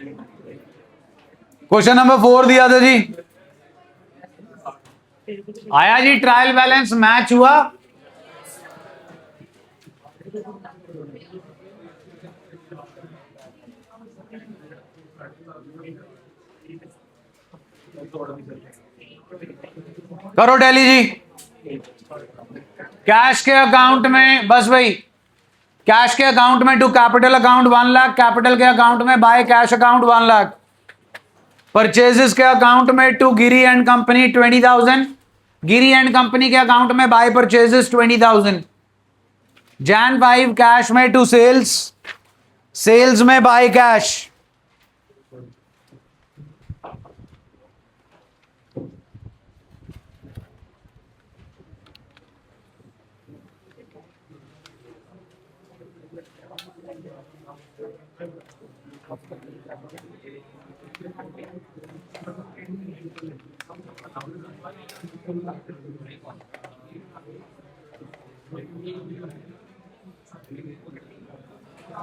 Question number 4 दिया था जी, आया जी ट्रायल बैलेंस मैच हुआ, करो टैली जी। कैश के अकाउंट में, बस भाई, कैश के अकाउंट में to capital account 1 lakh, capital के अकाउंट में by cash account 1 lakh, purchases के अकाउंट में to Giri and company 20,000, Giri and company के अकाउंट में बाय परचेजेस 20,000, जैन 5 कैश में टू सेल्स, सेल्स में बाय कैश,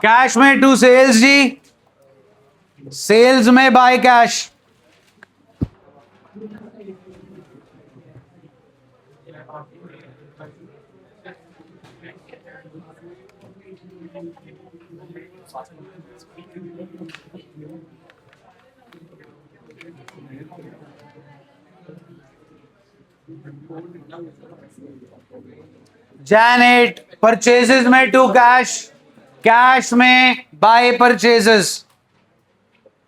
कैश में टू सेल्स जी, सेल्स में बाय कैश, जैन 8 परचेजेस में टू कैश, कैश में बाय परचेजेस,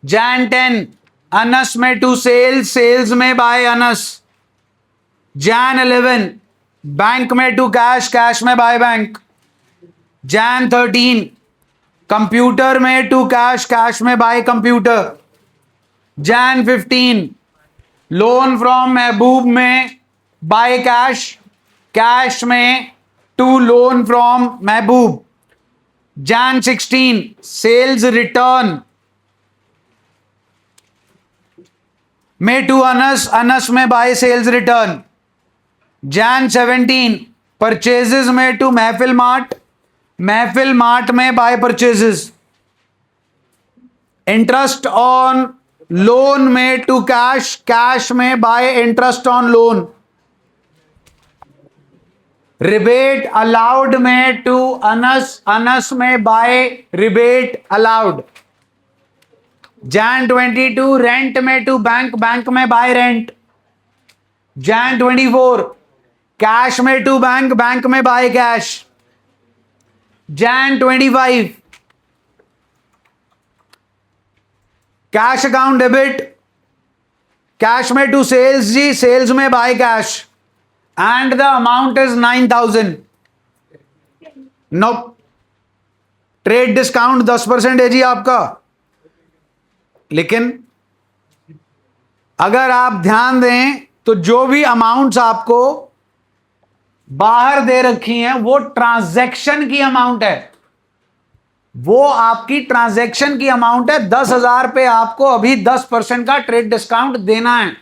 जैन 10 अनस में टू सेल्स, सेल्स में बाय अनस, जैन 11 बैंक में टू कैश, कैश में बाय बैंक, जैन 13 कंप्यूटर में टू कैश, कैश में by computer, Jan 15 loan from Mehboob में by cash, cash में to loan from Mehboob, Jan 16 sales return में to Anas, Anas में by sales return, Jan 17 purchases में to Mehfil mart, महफिल Mart में by purchases, interest on loan में to cash, cash में by interest on loan, rebate allowed में to Anas, Anas में by rebate allowed, Jan 22 rent में टू बैंक, बैंक में by rent, Jan 24 cash में टू बैंक, बैंक में by cash, Jan 25 cash account debit, cash में to sales जी, sales में by cash, and the amount is 9,000। No, trade discount 10% है जी आपका, लेकिन अगर आप ध्यान दें तो जो भी अमाउंट्स आपको बाहर दे रखी हैं वो ट्रांजैक्शन की अमाउंट है, वो आपकी ट्रांजैक्शन की अमाउंट है। 10,000 पे आपको अभी 10% का ट्रेड डिस्काउंट देना है,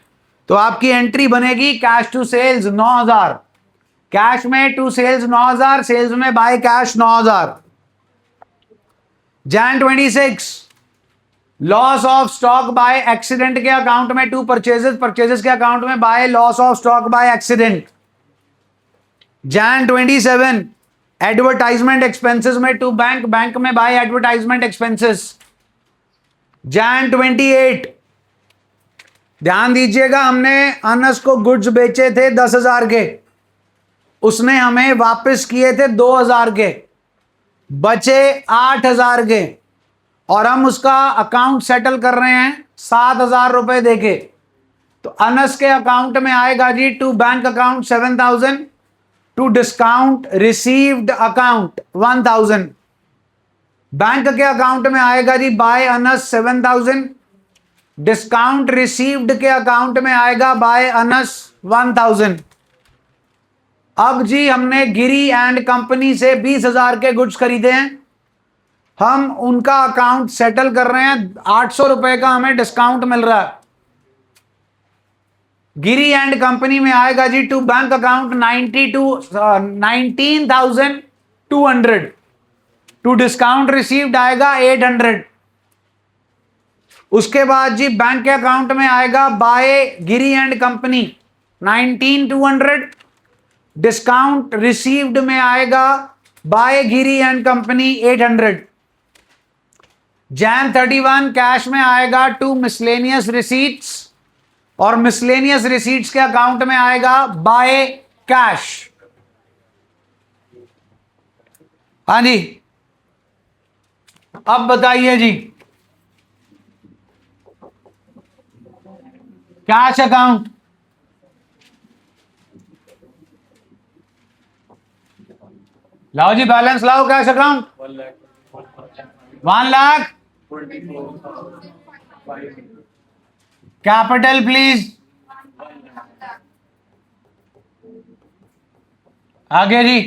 तो आपकी एंट्री बनेगी कैश टू सेल्स 9,000, कैश में टू सेल्स 9,000, सेल्स में by cash 9,000। Jain 26 loss of stock by accident के अकाउंट में टू परचेजेस, परचेजेस के अकाउंट में by loss of stock by accident. Jain 27 advertisement expenses में टू बैंक, बैंक में bye advertisement expenses. Jain 28 ध्यान दीजिएगा, हमने अनस को गुड्स बेचे थे 10,000 के, उसने हमें वापस किए थे 2,000 के, बचे 8,000 के, और हम उसका अकाउंट सेटल कर रहे हैं 7,000 रुपए देके। तो अनस के अकाउंट में आएगा जी to bank account 7,000, to discount received account 1,000, bank के अकाउंट में आएगा जी बाय अनस 7,000, डिस्काउंट रिसीव्ड के अकाउंट में आएगा बाय अनस 1,000। अब जी हमने गिरी एंड कंपनी से 20,000 के गुड्स खरीदे हैं, हम उनका अकाउंट सेटल कर रहे हैं, 800 रुपए का हमें डिस्काउंट मिल रहा है। गिरी एंड कंपनी में आएगा जी to bank account 19,200, to discount received आएगा 800। उसके बाद जी बैंक के अकाउंट में आएगा by Giri and company 19,200। Discount received में आएगा by Giri and company 800। Jan 31 cash में आएगा टू मिसलेनियस रिसीट्स और मिसलेनियस रिसीट्स के अकाउंट में आएगा बाय कैश। हाँ जी, अब बताइए जी, कैश अकाउंट लाओ जी, बैलेंस लाओ cash account 1 lakh. Capital please. आगे जी,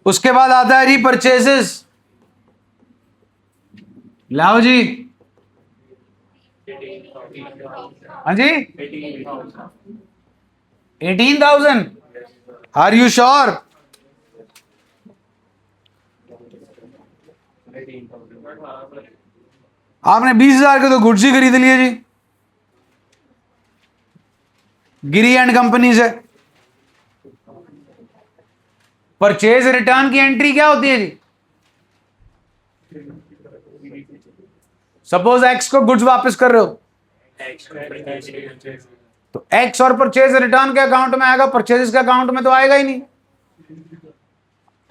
उसके बाद आता है जी परचेसेस। लाओ जी, हाँ जी 18,000। Are you sure? आपने 20,000 के तो गुड्स ही खरीद लिए जी गिरी एंड कंपनी से। परचेज रिटर्न की एंट्री क्या होती है जी? सपोज एक्स को गुड्स वापस कर रहे हो तो एक्स और परचेज रिटर्न के अकाउंट में आएगा, परचेज के अकाउंट में तो आएगा ही नहीं।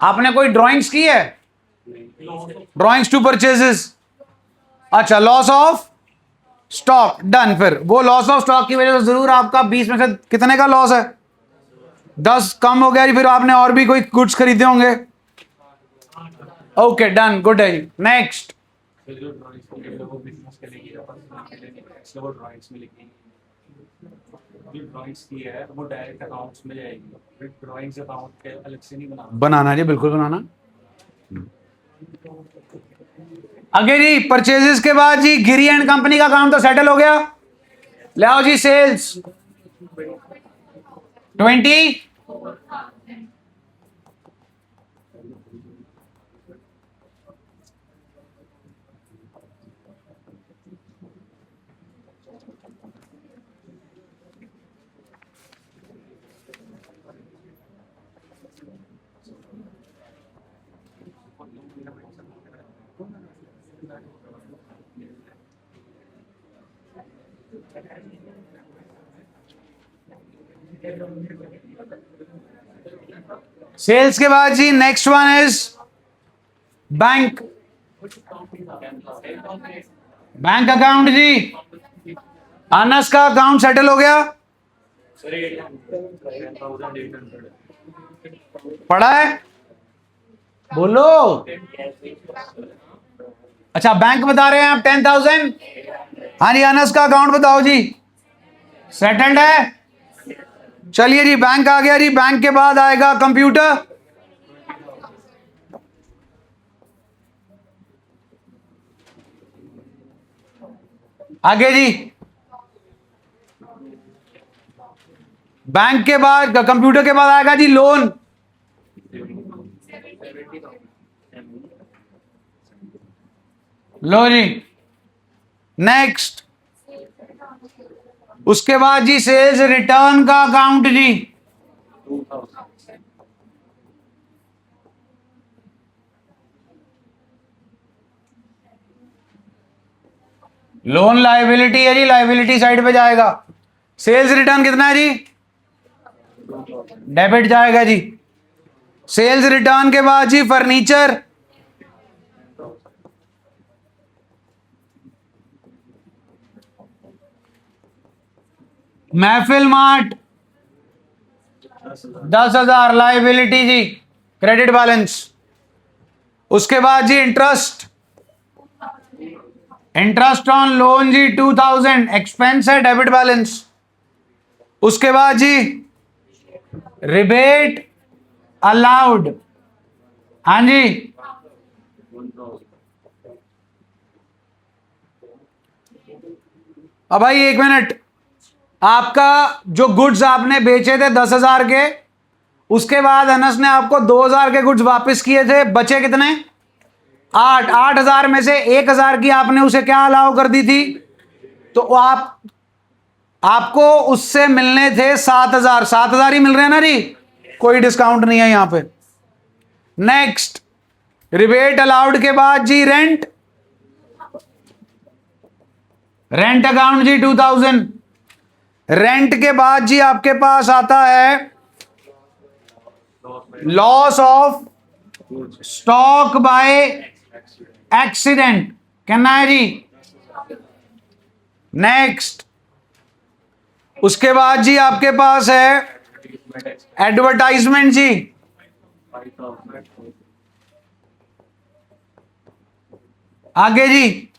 आपने कोई ड्राइंग्स की है? Drawings to purchases. अच्छा, लॉस ऑफ स्टॉक डन। फिर वो लॉस ऑफ स्टॉक की वजह से जरूर आपका 20 में से कितने का लॉस है? 10 कम हो गया जी। फिर आपने और भी कोई गुड्स खरीदे होंगे। ओके डन, गुड है जी। नेक्स्ट, बनाना जी, बिल्कुल बनाना। आगे जी, परचेजेस के बाद जी गिरी एंड कंपनी का काम तो सेटल हो गया। ले आओ जी, सेल्स 20। सेल्स के बाद जी next one is bank. Bank account जी, अनस का अकाउंट सेटल हो गया। पढ़ा है? बोलो। अच्छा, बैंक बता रहे हैं आप 10,000। हाँ जी, अनस का अकाउंट बताओ जी। सेटल्ड है। चलिए जी, बैंक आ गया जी। बैंक के बाद आएगा कंप्यूटर। आगे जी, बैंक के बाद कंप्यूटर के बाद आएगा जी लोन। लो जी, नेक्स्ट। उसके बाद जी सेल्स रिटर्न का अकाउंट जी। लोन लायबिलिटी है जी, लायबिलिटी साइड पे जाएगा। सेल्स रिटर्न कितना है जी? डेबिट जाएगा जी। सेल्स रिटर्न के बाद जी फर्नीचर। महफिल मार्ट 10,000 लायबिलिटी जी, क्रेडिट बैलेंस। उसके बाद जी इंटरेस्ट, इंटरेस्ट ऑन लोन जी 2,000, एक्सपेंस है, डेबिट बैलेंस। उसके बाद जी रिबेट अलाउड। हाँ जी, अब भाई एक मिनट, आपका जो गुड्स आपने बेचे थे 10,000 के, उसके बाद अनस ने आपको 2,000 के गुड्स वापस किए थे, बचे कितने? 8,000 में से 1,000 की आपने उसे क्या अलाउ कर दी थी, तो आपको उससे मिलने थे 7,000 ही मिल रहे हैं ना जी, कोई डिस्काउंट नहीं है यहां पे। नेक्स्ट, रिबेट अलाउड के बाद जी रेंट अकाउंट जी 2,000। रेंट के बाद जी आपके पास आता है loss of stock by accident, कहना है जी। नेक्स्ट, उसके बाद जी आपके पास है एडवर्टाइजमेंट जी, आगे जी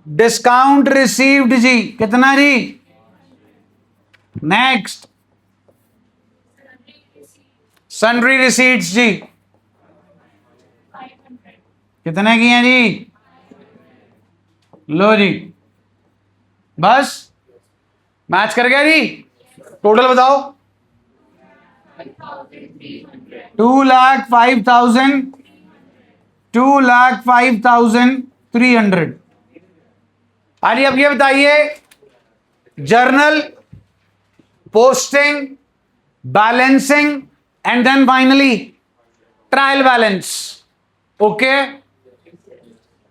डिस्काउंट रिसीव्ड जी, कितना जी। नेक्स्ट, सन्ड्री रिसीट्स जी, कितने की हैं जी, लो जी, बस मैच कर गया जी। टोटल बताओ, 2,05,000, 2,05,300। अरे अब ये बताइए, journal, posting, balancing and then finally trial balance. Okay,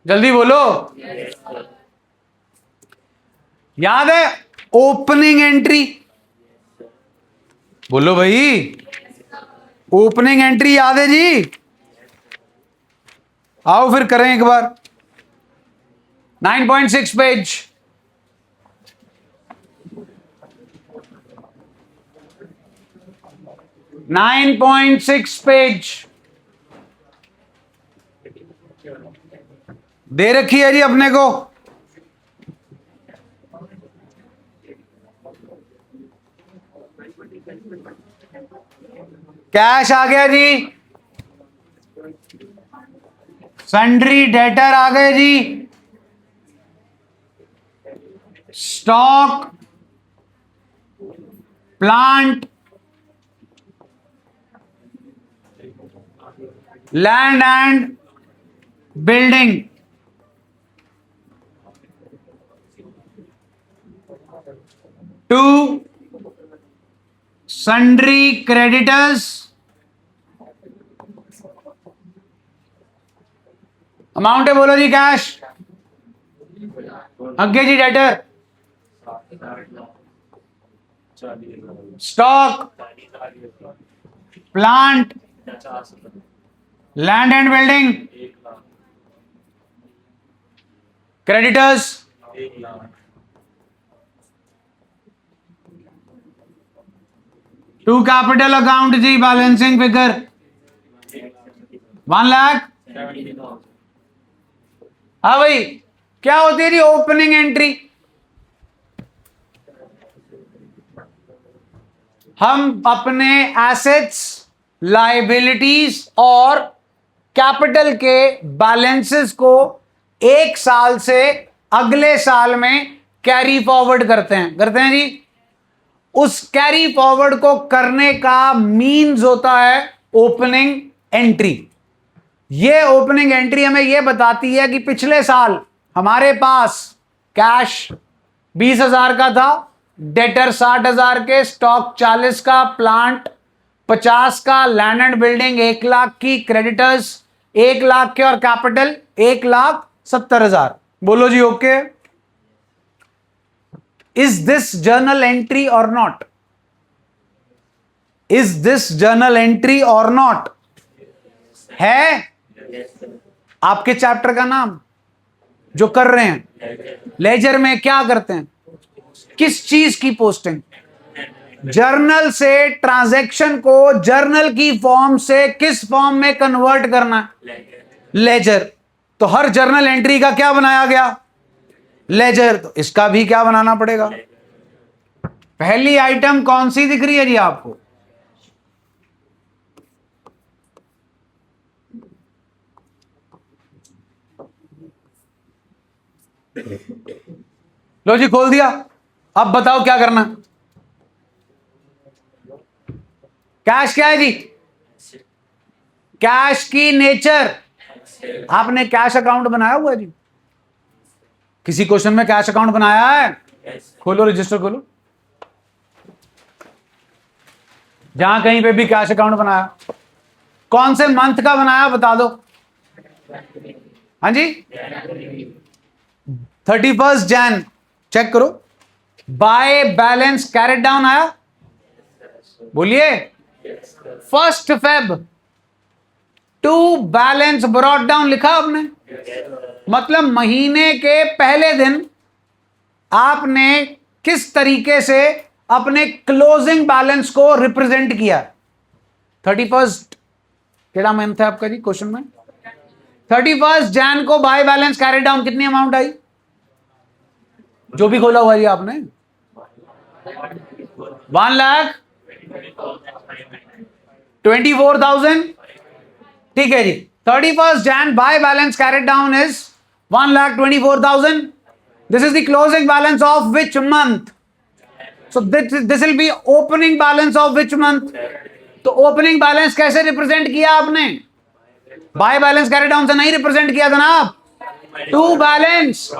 जल्दी बोलो। याद है ओपनिंग एंट्री, बोलो भाई, ओपनिंग एंट्री याद है जी। आओ फिर करें एक बार। 9.6 पेज, पेज दे रखी है जी अपने को। कैश आ गया जी, सन्ड्री डेटर आ गए जी, stock, plant, land and building, to sundry creditors, amount है बोलो जी कैश, आगे जी debtor, stock, plant, land and building, creditors, to capital account जी, बैलेंसिंग फिगर 1 लाख। हाँ भाई, क्या होती है जी ओपनिंग एंट्री? हम अपने एसेट्स, लायबिलिटीज और कैपिटल के बैलेंसेस को एक साल से अगले साल में कैरी फॉरवर्ड करते हैं जी। उस कैरी फॉरवर्ड को करने का मीन्स होता है ओपनिंग एंट्री। ये ओपनिंग एंट्री हमें यह बताती है कि पिछले साल हमारे पास कैश 20,000 का था, डेटर 60,000 के, स्टॉक 40 का, प्लांट 50 का, लैंड एंड बिल्डिंग 1 लाख की, क्रेडिटर्स 1 लाख के और कैपिटल 1,70,000। बोलो जी okay. Is this journal entry or not? Is this journal entry or not? है आपके चैप्टर का नाम जो कर रहे हैं, लेजर में क्या करते हैं, किस चीज की पोस्टिंग? जर्नल से ट्रांजैक्शन को जर्नल की फॉर्म से किस फॉर्म में कन्वर्ट करना है? लेजर। तो हर जर्नल एंट्री का क्या बनाया गया? लेजर। तो इसका भी क्या बनाना पड़ेगा? पहली आइटम कौन सी दिख रही है जी आपको? लो जी खोल दिया। अब बताओ क्या करना। कैश क्या है जी? कैश की नेचर आपने कैश अकाउंट बनाया हुआ है जी? किसी क्वेश्चन में कैश अकाउंट बनाया है? खोलो रजिस्टर खोलो, जहां कहीं पे भी कैश अकाउंट बनाया। कौन से मंथ का बनाया बता दो। हाँ जी, 31 जैन चेक करो। बाय बैलेंस कैरेट डाउन आया, बोलिए। 1 Feb two balance brought down लिखा आपने, मतलब महीने के पहले दिन आपने किस तरीके से अपने क्लोजिंग बैलेंस को रिप्रेजेंट किया। 31 केड़ा मंथ है आपका जी क्वेश्चन में? 31 जैन को बाय बैलेंस कैरेट डाउन कितनी अमाउंट आई? जो भी खोला हुआ जी आपने, 1,24,000। ठीक है जी, 31 Jain by balance carried down is 1,24,000। This is the closing balance of which month? So this will be opening balance of which month? तो ओपनिंग बैलेंस कैसे रिप्रेजेंट किया आपने? बाय बैलेंस कैरेट डाउन से नहीं रिप्रेजेंट किया जनाब, टू बैलेंस।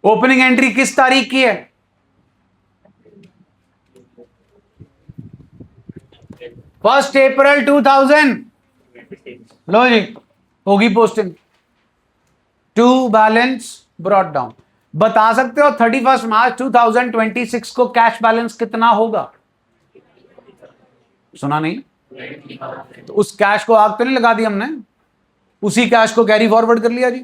ओपनिंग एंट्री किस तारीख की है? First April 2000। लो जी, होगी posting. To balance brought down. बता सकते हो 31 मार्च 2026 को कैश बैलेंस कितना होगा? सुना नहीं? तो उस कैश को आग तो नहीं लगा दी हमने, उसी कैश को कैरी फॉरवर्ड कर लिया जी।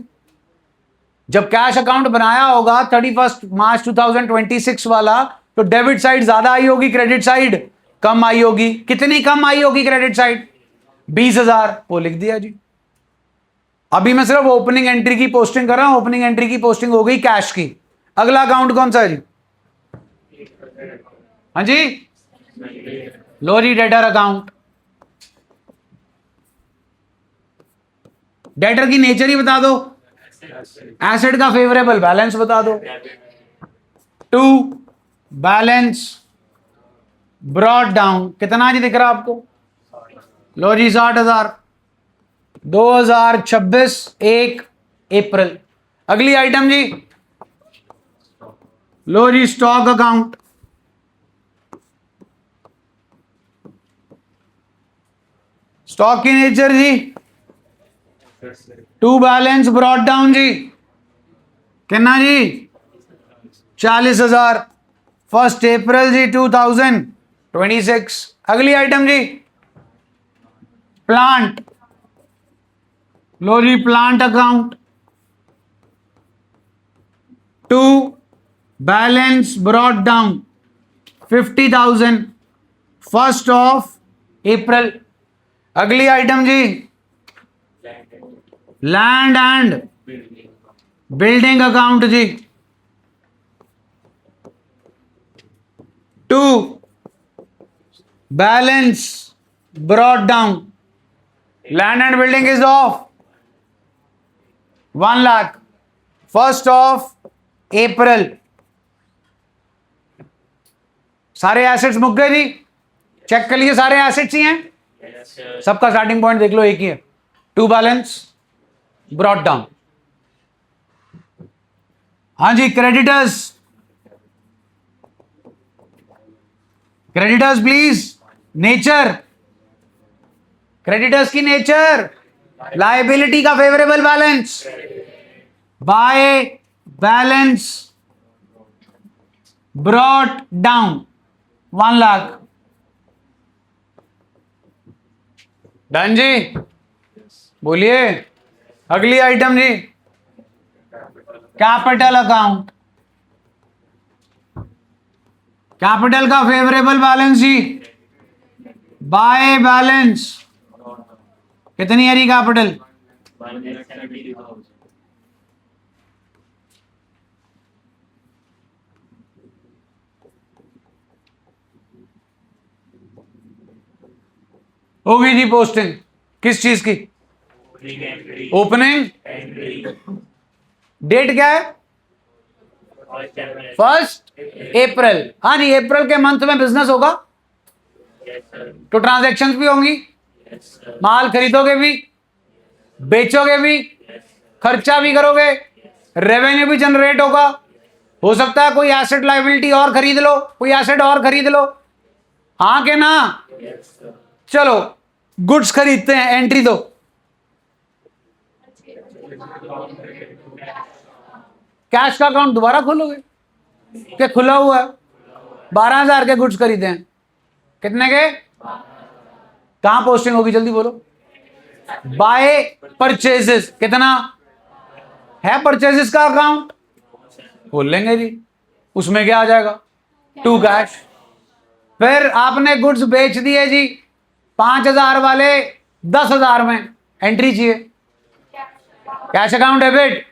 जब कैश अकाउंट बनाया होगा 31 मार्च 2026 वाला, तो डेबिट साइड ज्यादा आई होगी, क्रेडिट साइड कम आई होगी। कितनी कम आई होगी क्रेडिट साइड? 20,000। वो लिख दिया जी। अभी मैं सिर्फ ओपनिंग एंट्री की पोस्टिंग कर रहा हूं। ओपनिंग एंट्री की पोस्टिंग हो गई कैश की। अगला अकाउंट कौन सा है जी? हाँ जी, लो जी, डेटर अकाउंट। डेटर की नेचर ही बता दो, एसेट का फेवरेबल बैलेंस बता दो। टू बैलेंस ब्रॉट डाउन कितना जी दिख रहा आपको? लो जी, 60,000। 2026 1 अप्रैल। अगली आइटम जी, लो जी, स्टॉक अकाउंट। स्टॉक की नेचर जी, टू बैलेंस ब्रॉट डाउन जी कितना जी? 40,000। 1 अप्रैल जी 2026। अगली आइटम जी, प्लांट। लो जी, plant account. To balance brought down 50,000। 1 April. अगली आइटम जी, लैंड एंड बिल्डिंग अकाउंट जी। To balance brought down, land and building is of 1 lakh. 1 April. सारे एसेट्स मुक गए जी, चेक कर लीजिए सारे एसेट्स ही हैं। सबका स्टार्टिंग पॉइंट देख लो, एक ही है, टू बैलेंस ब्रॉट डाउन। हाँ जी, creditors. Creditors please. Nature, creditors की नेचर, लायबिलिटी का favourable balance. By balance brought down 1 lakh. Done जी, बोलिए। अगली आइटम जी, कैपिटल अकाउंट। कैपिटल का फेवरेबल बैलेंस जी, बाय बैलेंस कितनी है जी कैपिटल? होगी जी पोस्टिंग किस चीज की? ओपनिंग डेट क्या है? 1 अप्रैल। हाँ जी, अप्रैल के मंथ में बिजनेस होगा तो ट्रांजैक्शंस भी होंगी, माल खरीदोगे भी, बेचोगे भी, खर्चा भी करोगे, रेवेन्यू भी जनरेट होगा। हो सकता है कोई एसेट लायबिलिटी और खरीद लो, कोई एसेट और खरीद लो। हाँ के ना? चलो गुड्स खरीदते हैं, एंट्री दो। कैश का अकाउंट दोबारा खोलोगे क्या? खुला हुआ है। 12,000 के गुड्स खरीदे हैं। कितने के? कहां पोस्टिंग होगी जल्दी बोलो। By purchases. कितना है परचेजेस का अकाउंट? खोल लेंगे जी। उसमें क्या आ जाएगा? To cash. फिर आपने गुड्स बेच दिए जी, 5,000 वाले 10,000 में एंट्री चाहिए। Cash account debit,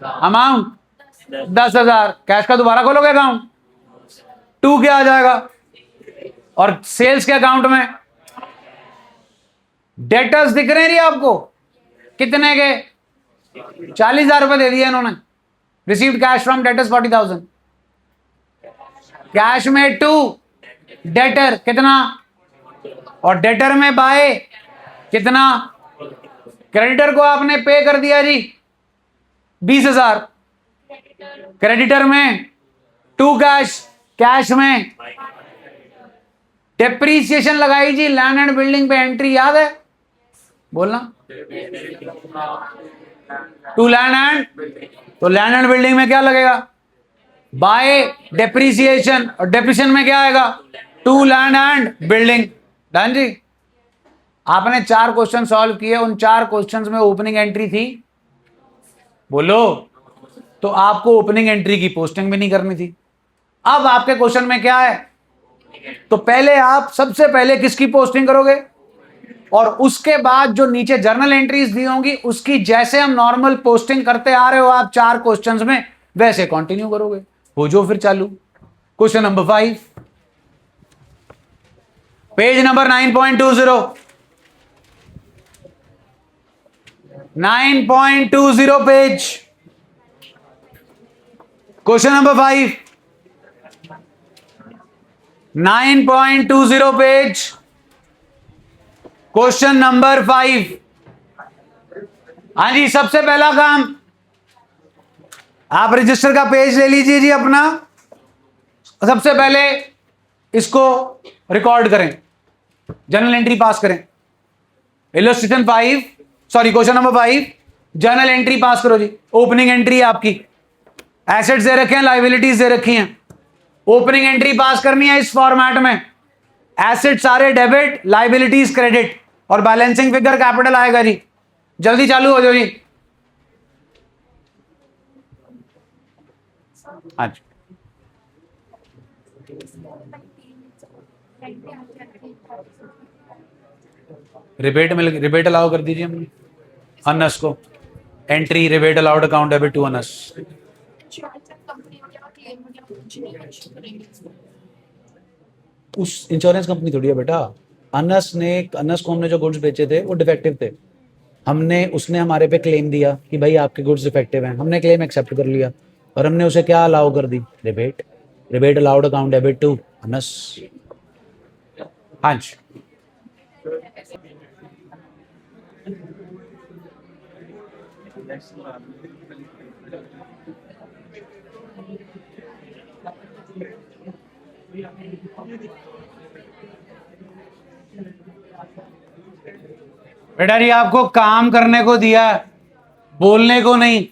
amount 10,000। Cash का दोबारा खोलोगे अकाउंट, टू क्या आ जाएगा? और सेल्स के अकाउंट में डेटर्स दिख रहे हैं जी आपको? कितने के? 40,000 रुपए दे दिए इन्होंने। Received cash from debtors 40,000। Cash में टू, डेटर कितना? और डेटर में बाय कितना? क्रेडिटर को आपने पे कर दिया जी 20,000। क्रेडिटर में टू कैश, कैश में डेप्रीसिएशन लगाई जी लैंड एंड बिल्डिंग पे, एंट्री याद है? बोलना। टू लैंड एंड, तो लैंड एंड बिल्डिंग में क्या लगेगा? Bye depreciation. और डेप्रीसिएशन में क्या आएगा? To land and building. Done जी। आपने 4 क्वेश्चन सॉल्व किए, उन 4 क्वेश्चंस में ओपनिंग एंट्री थी? बोलो। तो आपको ओपनिंग एंट्री की पोस्टिंग भी नहीं करनी थी। अब आपके क्वेश्चन में क्या है? तो पहले आप सबसे पहले किसकी पोस्टिंग करोगे, और उसके बाद जो नीचे जर्नल एंट्रीज दी होंगी उसकी जैसे हम नॉर्मल पोस्टिंग करते आ रहे हो आप 4 क्वेश्चंस में, वैसे कंटिन्यू करोगे। हो जो फिर चालू। Question number 5, page number 9.20, 9.20 page. Question number 5, 9.20 page. Question number 5। हाँ जी, सबसे पहला काम, आप रजिस्टर का पेज ले लीजिए जी अपना। सबसे पहले इसको रिकॉर्ड करें, जर्नल एंट्री पास करें। Illustration 5, sorry question number 5, journal entry पास करो जी। ओपनिंग एंट्री आपकी, एसेट्स दे रखे हैं, लाइबिलिटीज दे रखी हैं। ओपनिंग एंट्री पास करनी है इस फॉर्मेट में। एसेट सारे डेबिट, लाइबिलिटीज क्रेडिट, और बैलेंसिंग फिगर कैपिटल आएगा जी। जल्दी चालू हो जाओ जी। अच्छा, रिबेट अलाउ कर दीजिए हमने अनस को। Entry rebate allowed account debit to Anas. उस इंश्योरेंस कंपनी थोड़ी है बेटा। अनस को हमने जो गुड्स बेचे थे वो डिफेक्टिव थे। हमने, उसने हमारे पे क्लेम दिया कि भाई आपके गुड्स डिफेक्टिव हैं। हमने क्लेम एक्सेप्ट कर लिया और हमने उसे क्या अलाउ कर दी? Rebate. Rebate allowed account debit to Anas. हाँ जी। बेटा जी आपको काम करने को दिया, बोलने को नहीं।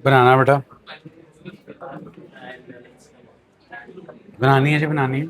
बनाना बेटा, बनानी है जी, बनानी है।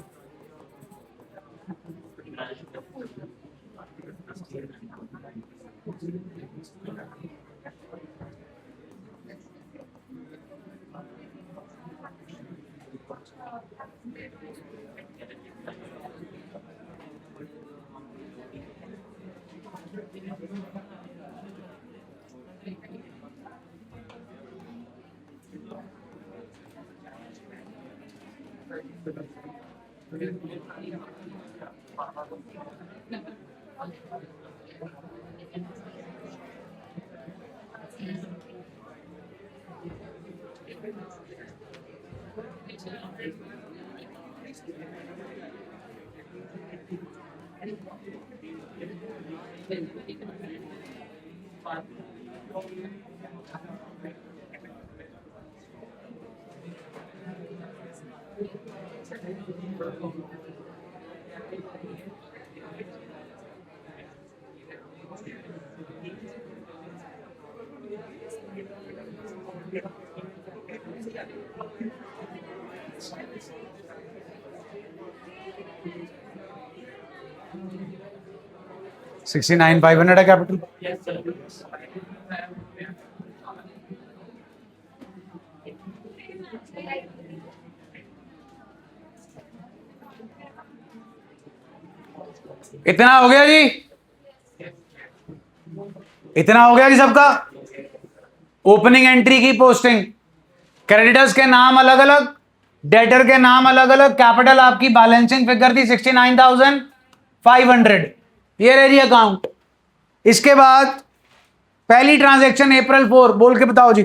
$69,500 है कैपिटल। इतना हो गया जी, इतना हो गया जी सबका। ओपनिंग एंट्री की पोस्टिंग, क्रेडिटर्स के नाम अलग अलग, डेटर के नाम अलग अलग, कैपिटल आपकी बैलेंसिंग फिगर थी 69,500, ये रही जी अकाउंट। इसके बाद पहली ट्रांजैक्शन April 4, बोल के बताओ जी।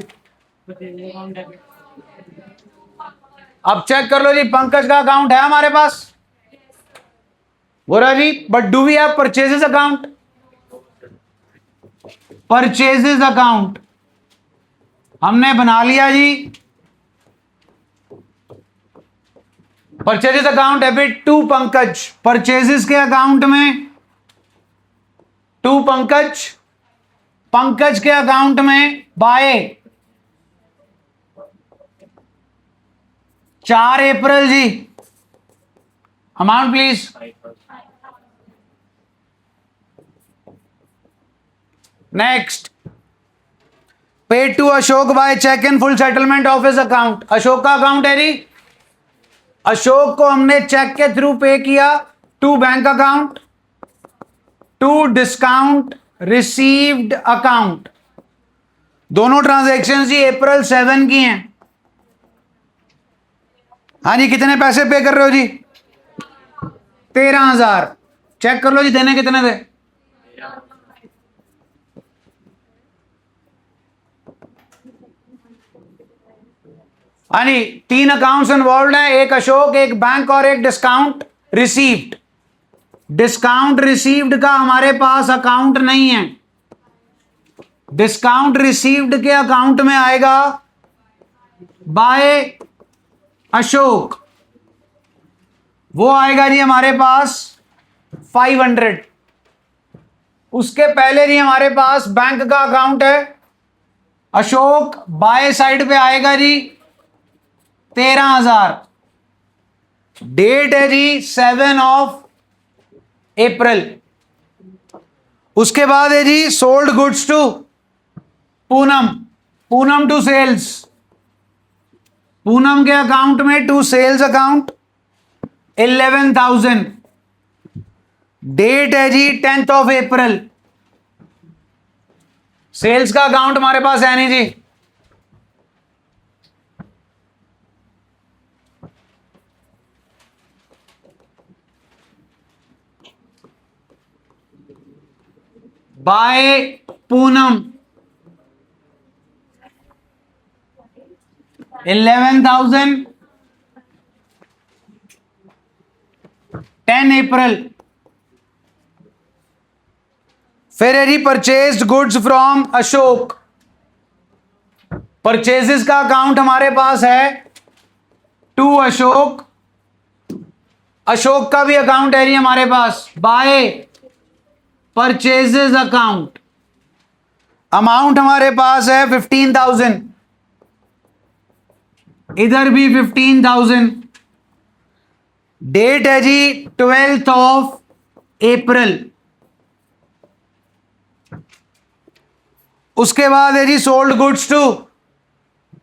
अब चेक कर लो जी, पंकज का अकाउंट है हमारे पास, बोला जी, but do we have purchases account? Purchases account हमने बना लिया जी। Purchases account debit to Pankaj, purchases के अकाउंट में टू पंकज, पंकज के अकाउंट में बाय 4 अप्रैल जी। Amount please. Next, paid to Ashok by cheque in full settlement of his account. Ashok का अकाउंट है जी, अशोक को हमने चेक के थ्रू पे किया to bank account, to discount received account. दोनों ट्रांजैक्शन जी April 7 की हैं। हाँ जी, कितने पैसे पे कर रहे हो जी? 13,000। चेक कर लो जी, देने कितने थे? हाँ जी, 3 अकाउंट्स इन्वॉल्व हैं, एक अशोक, एक बैंक और एक डिस्काउंट रिसीव्ड। डिस्काउंट रिसीव्ड का हमारे पास अकाउंट नहीं है। डिस्काउंट रिसीव्ड के अकाउंट में आएगा बाय अशोक, वो आएगा जी हमारे पास 500। उसके पहले जी हमारे पास बैंक का अकाउंट है, अशोक बाय साइड पे आएगा जी 13,000। डेट है जी 7 उसके बाद है जी sold goods to Poonam, Poonam to sales, Poonam के अकाउंट में टू सेल्स अकाउंट 11,000। डेट है जी 10 सेल्स का अकाउंट हमारे पास है नहीं जी। बाय पूनम 11,000 10 फिर है जी purchased goods from Ashok, purchases का अकाउंट हमारे पास है टू अशोक, अशोक का भी अकाउंट है जी हमारे पास बाय परचेजेस अकाउंट, अमाउंट हमारे पास है 15,000, इधर भी 15,000। डेट है जी 12 उसके बाद है जी sold goods to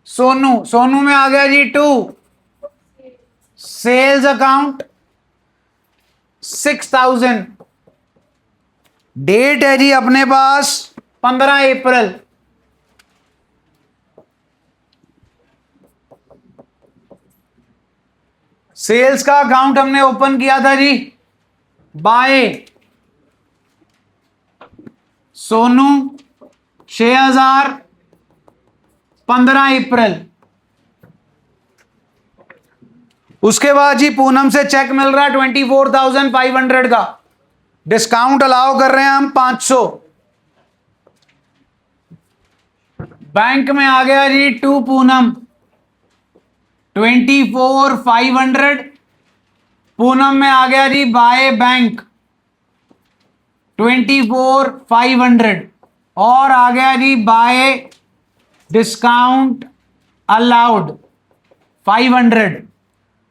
Sonu, Sonu में आ गया जी टू सेल्स अकाउंट 6,000। डेट है जी अपने पास 15 सेल्स का अकाउंट हमने ओपन किया था जी बाय सोनू 6,000 15 उसके बाद जी पूनम से चेक मिल रहा है 24,500 का, डिस्काउंट अलाउ कर रहे हैं हम 500। बैंक में आ गया जी टू पूनम 24,500, पूनम में आ गया जी बाय बैंक 24,500 और आ गया जी बाय डिस्काउंट अलाउड 500।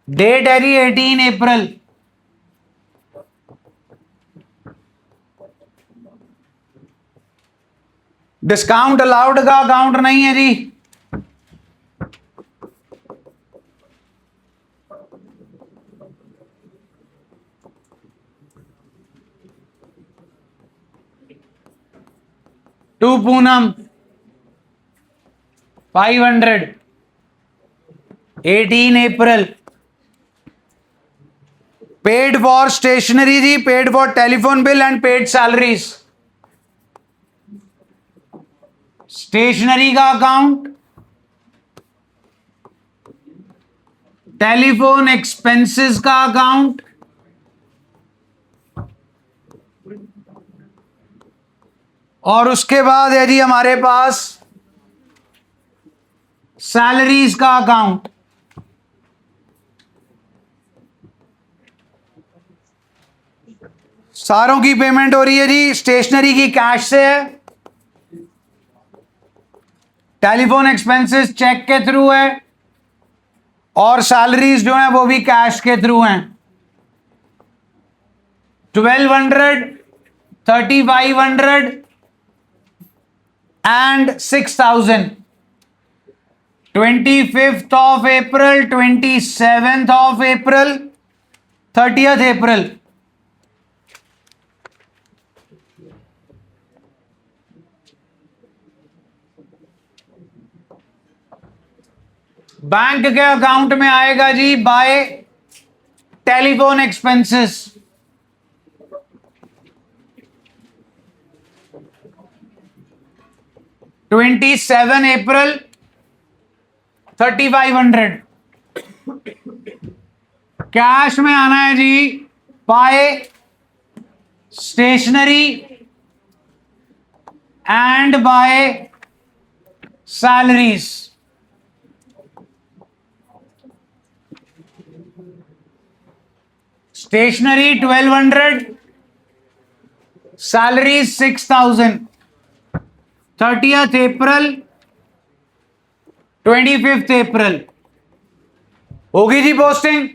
डेट है जी 18 डिस्काउंट अलाउड का अकाउंट नहीं है जी, to Poonam 500 18 paid for stationery जी, paid for telephone bill and paid salaries. Stationery का अकाउंट, टेलीफोन एक्सपेंसेस का अकाउंट, और उसके बाद है जी हमारे पास सैलरीज का अकाउंट। सारों की पेमेंट हो रही है जी, स्टेशनरी की कैश से है, टेलीफोन एक्सपेंसेस चेक के थ्रू है और सैलरीज जो है वो भी कैश के थ्रू हैं। 1,200 3,500 and 6,000। 25th April 27th April 30th April। Bank के अकाउंट में आएगा जी by telephone expenses 27 April 3,500। Cash में आना है जी by stationery and by salaries stationery 1200, salary 6000, 30th April 25th April होगी जी पोस्टिंग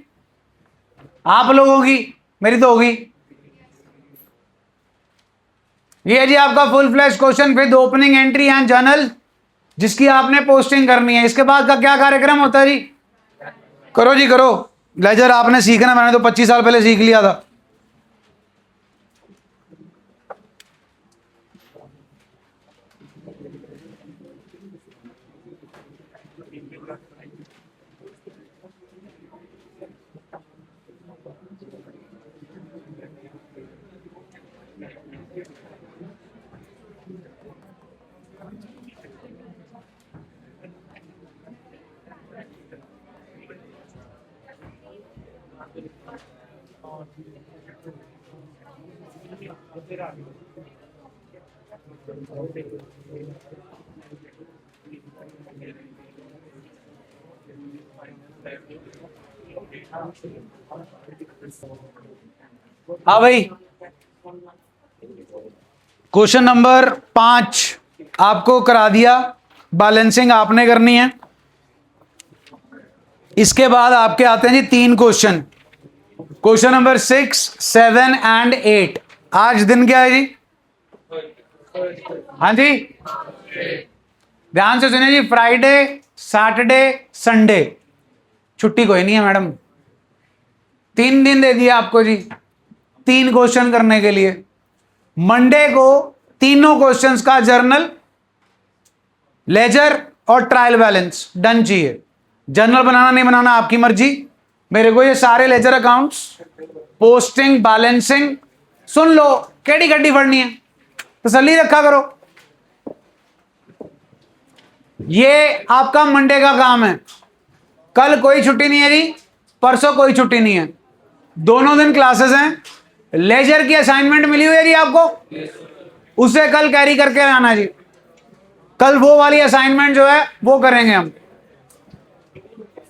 आप लोगों की, मेरी तो होगी। ये है जी आपका full flash question with opening entry and journal जिसकी आपने पोस्टिंग करनी है। इसके बाद का क्या कार्यक्रम होता है जी? करो जी करो, लेजर आपने सीखना, मैंने तो 25 साल पहले सीख लिया था। हाँ भाई, क्वेश्चन नंबर 5 आपको करा दिया, बैलेंसिंग आपने करनी है। इसके बाद आपके आते हैं जी 3 क्वेश्चन, क्वेश्चन नंबर 6, 7 एंड 8। आज दिन क्या है जी? हाँ जी, ध्यान से सुनिए जी, फ्राइडे, सैटरडे, संडे छुट्टी कोई नहीं है मैडम। 3 दिन दे दिया आपको जी 3 क्वेश्चन करने के लिए। मंडे को तीनों क्वेश्चंस का जर्नल, लेजर और ट्रायल बैलेंस डन चाहिए। जर्नल बनाना नहीं बनाना आपकी मर्जी। मेरे को ये सारे लेजर अकाउंट्स, पोस्टिंग, बैलेंसिंग सुन लो, केड़ी गड्डी फड़नी है, तसल्ली रखा करो। ये आपका मंडे का काम है। कल कोई छुट्टी नहीं है जी, परसों कोई छुट्टी नहीं है, दोनों दिन क्लासेस हैं। लेजर की असाइनमेंट मिली हुई है जी आपको, उसे कल कैरी करके आना जी। कल वो वाली असाइनमेंट जो है वो करेंगे हम।